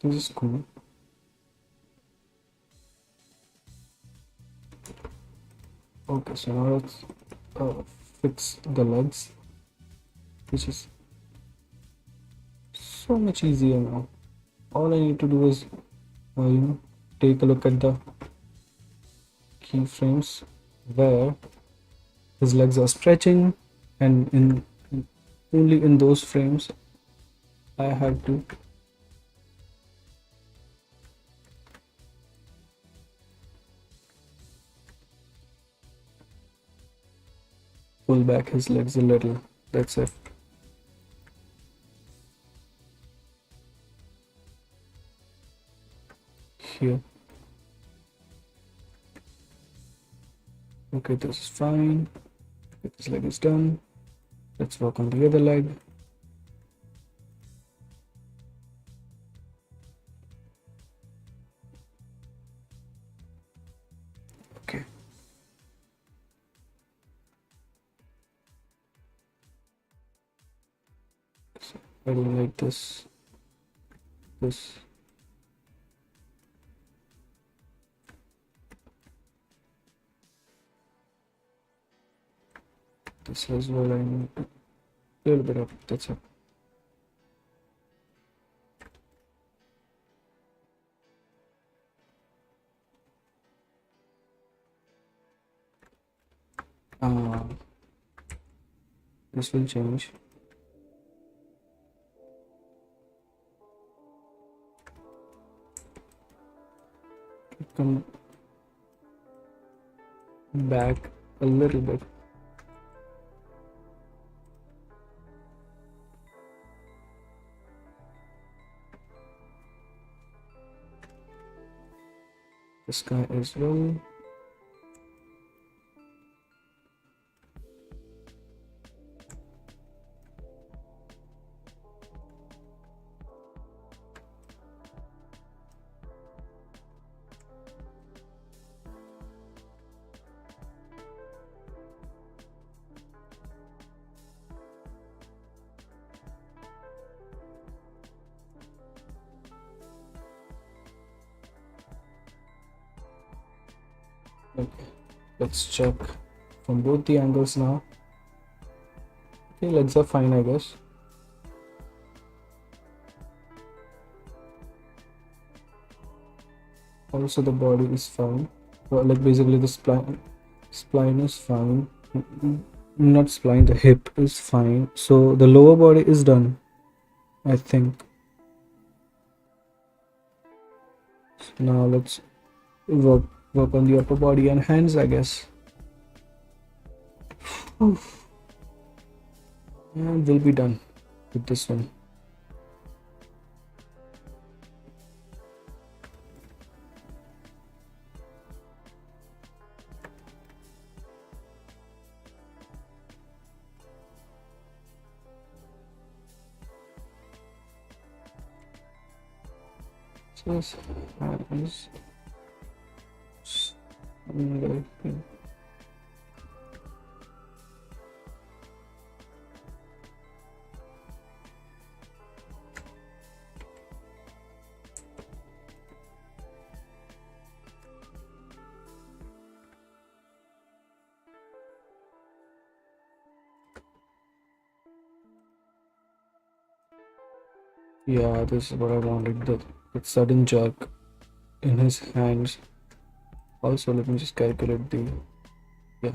This is cool. Okay, so now let's fix the legs, which is so much easier now. All I need to do is take a look at the keyframes where his legs are stretching, and only in those frames I have to pull back his legs a little. That's it. Here. Okay, this is fine. Okay, this leg is done. Let's work on the other leg. Okay. So I don't like this. This. This is what I need. A little bit of that's it. This will change. Come back a little bit. This guy as well. Okay, let's check from both the angles now. Okay, legs are fine, I guess. Also, the body is fine. Well, like basically, the spline is fine. Not spline, the hip is fine. So the lower body is done, I think. So now let's work on the upper body and hands, I guess. Oof. And we'll be done with this one. So this hands. Yeah, this is what I wanted. That sudden jerk in his hands. Also, let me just calculate the yeah.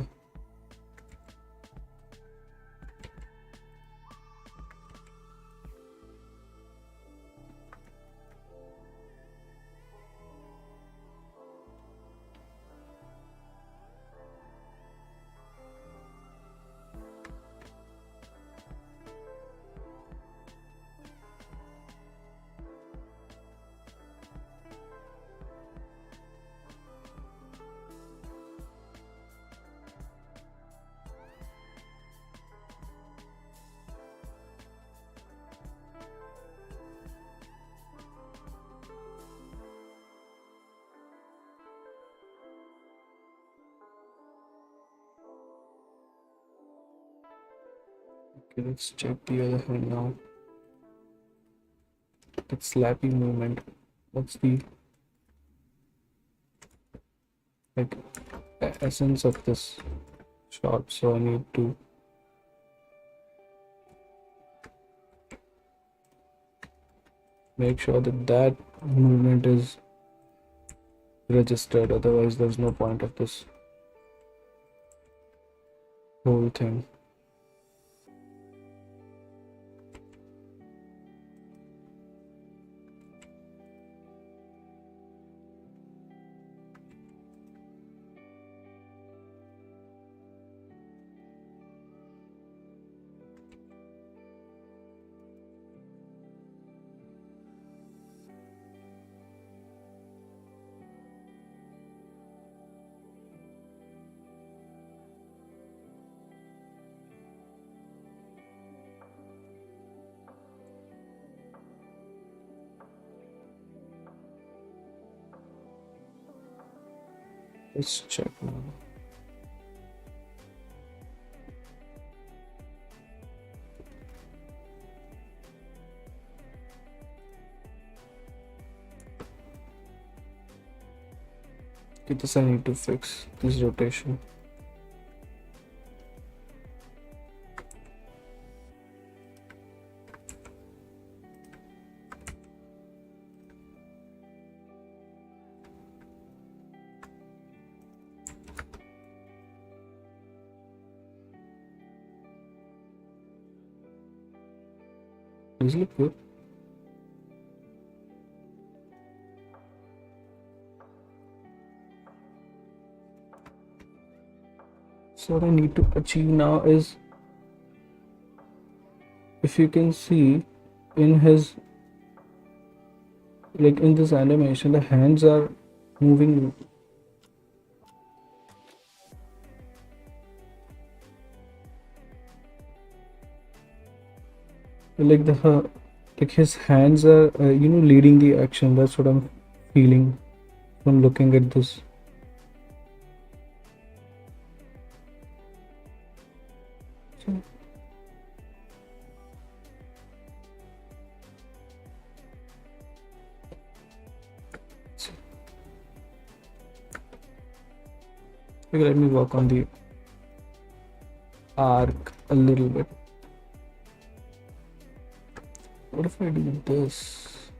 Okay, let's check the other hand now. That slappy movement. What's the like essence of this shot? So I need to make sure that that movement is registered, otherwise there's no point of this whole thing. Let's check now. Okay, this I need to fix this rotation. Does it look good? So what I need to achieve now is, if you can see in his, like in this animation, the hands are moving. Like like his hands are, leading the action. That's what I'm feeling from looking at this. Okay, let me work on the arc a little bit. What if I do this?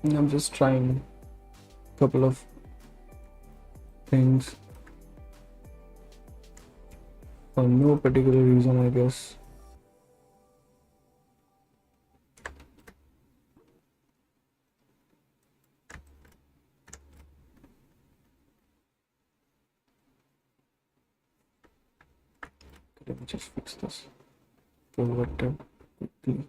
I'm just trying a couple of things for no particular reason, I guess. Let me just fix this. Forward tab quickly.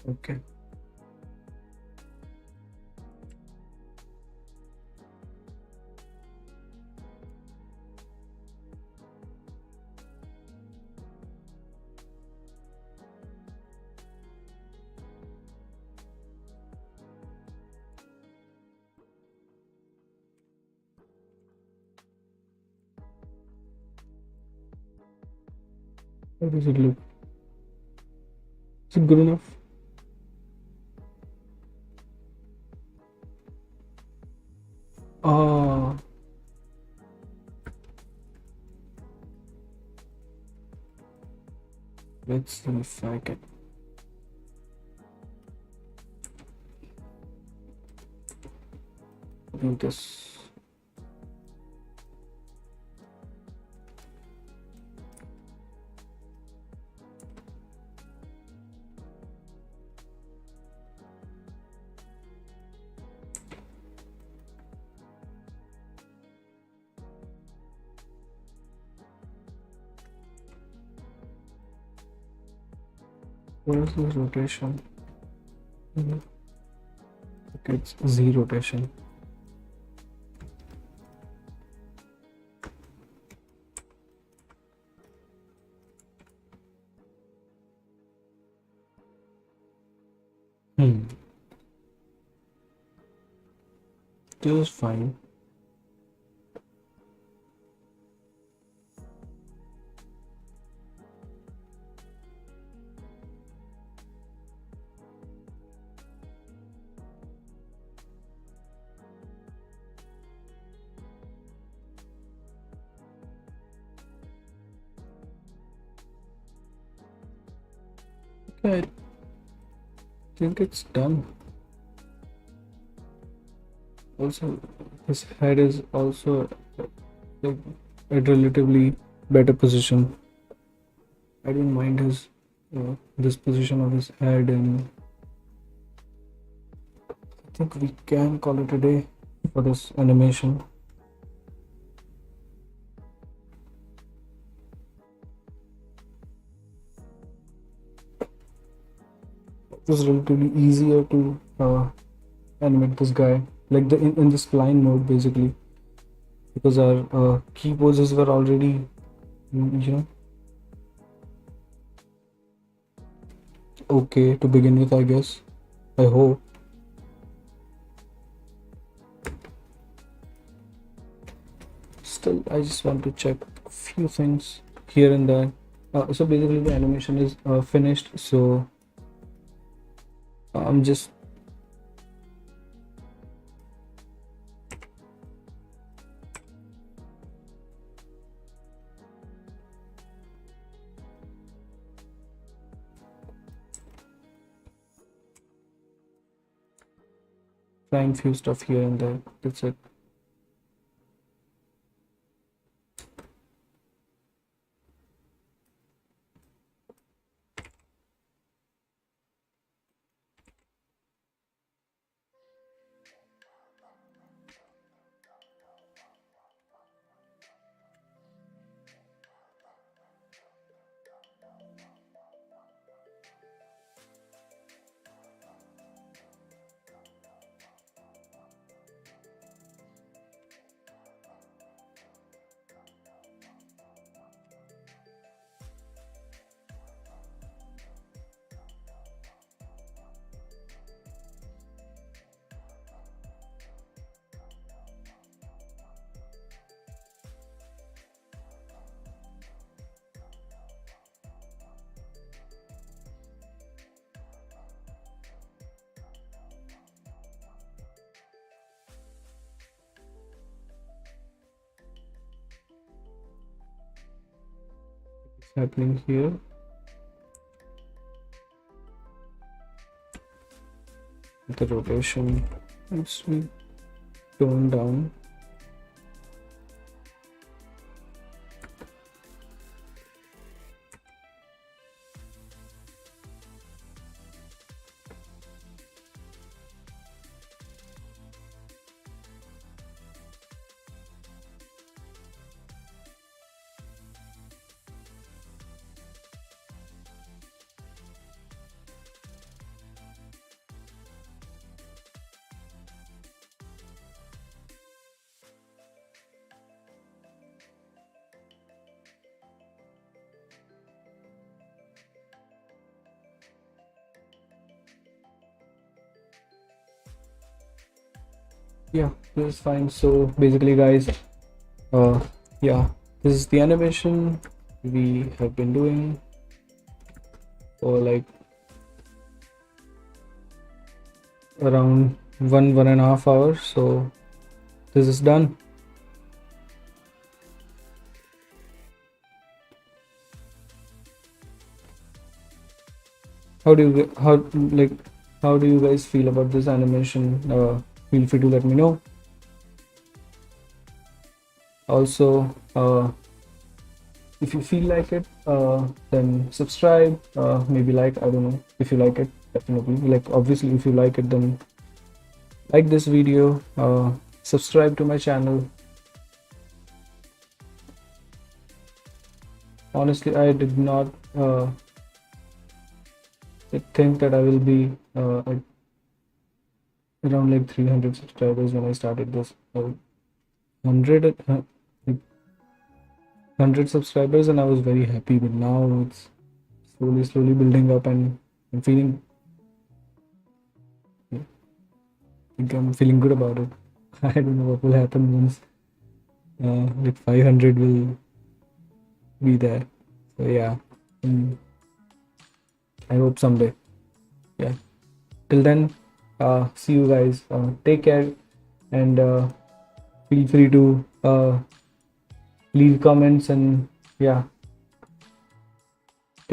Okay. How does it look? Is it good enough? Ah, let's see if I can. Do this. What is this rotation? Okay, it's Z rotation. This is fine. Okay, I think it's done. Also, his head is also like at relatively better position. I don't mind his this position of his head, and I think we can call it a day for this animation. It was relatively easier to animate this guy, like in the spline mode basically, because our key poses were already, you know, okay to begin with, I guess. I hope. Still, I just want to check a few things here and there. So basically, the animation is finished. So I'm just trying few stuff here and there. That's it. It's happening here. The rotation needs to be toned down. Yeah, this is fine. So basically, guys, uh, yeah, this is the animation we have been doing for like around 1.5 hours. So this is done. How do you how do you guys feel about this animation? Feel free to let me know. Also, if you feel like it, then subscribe, maybe like, I don't know, if you like it, definitely, like, obviously if you like it, then like this video, subscribe to my channel. Honestly, I did not I think that I will be at around like 300 subscribers when I started this. 100, like 100 subscribers, and I was very happy. But now it's slowly building up, and I'm feeling like I'm feeling good about it. I don't know what will happen once like 500 will be there. So yeah, mm, I hope someday. Yeah. Till then, see you guys. Take care, and feel free to leave comments, and yeah,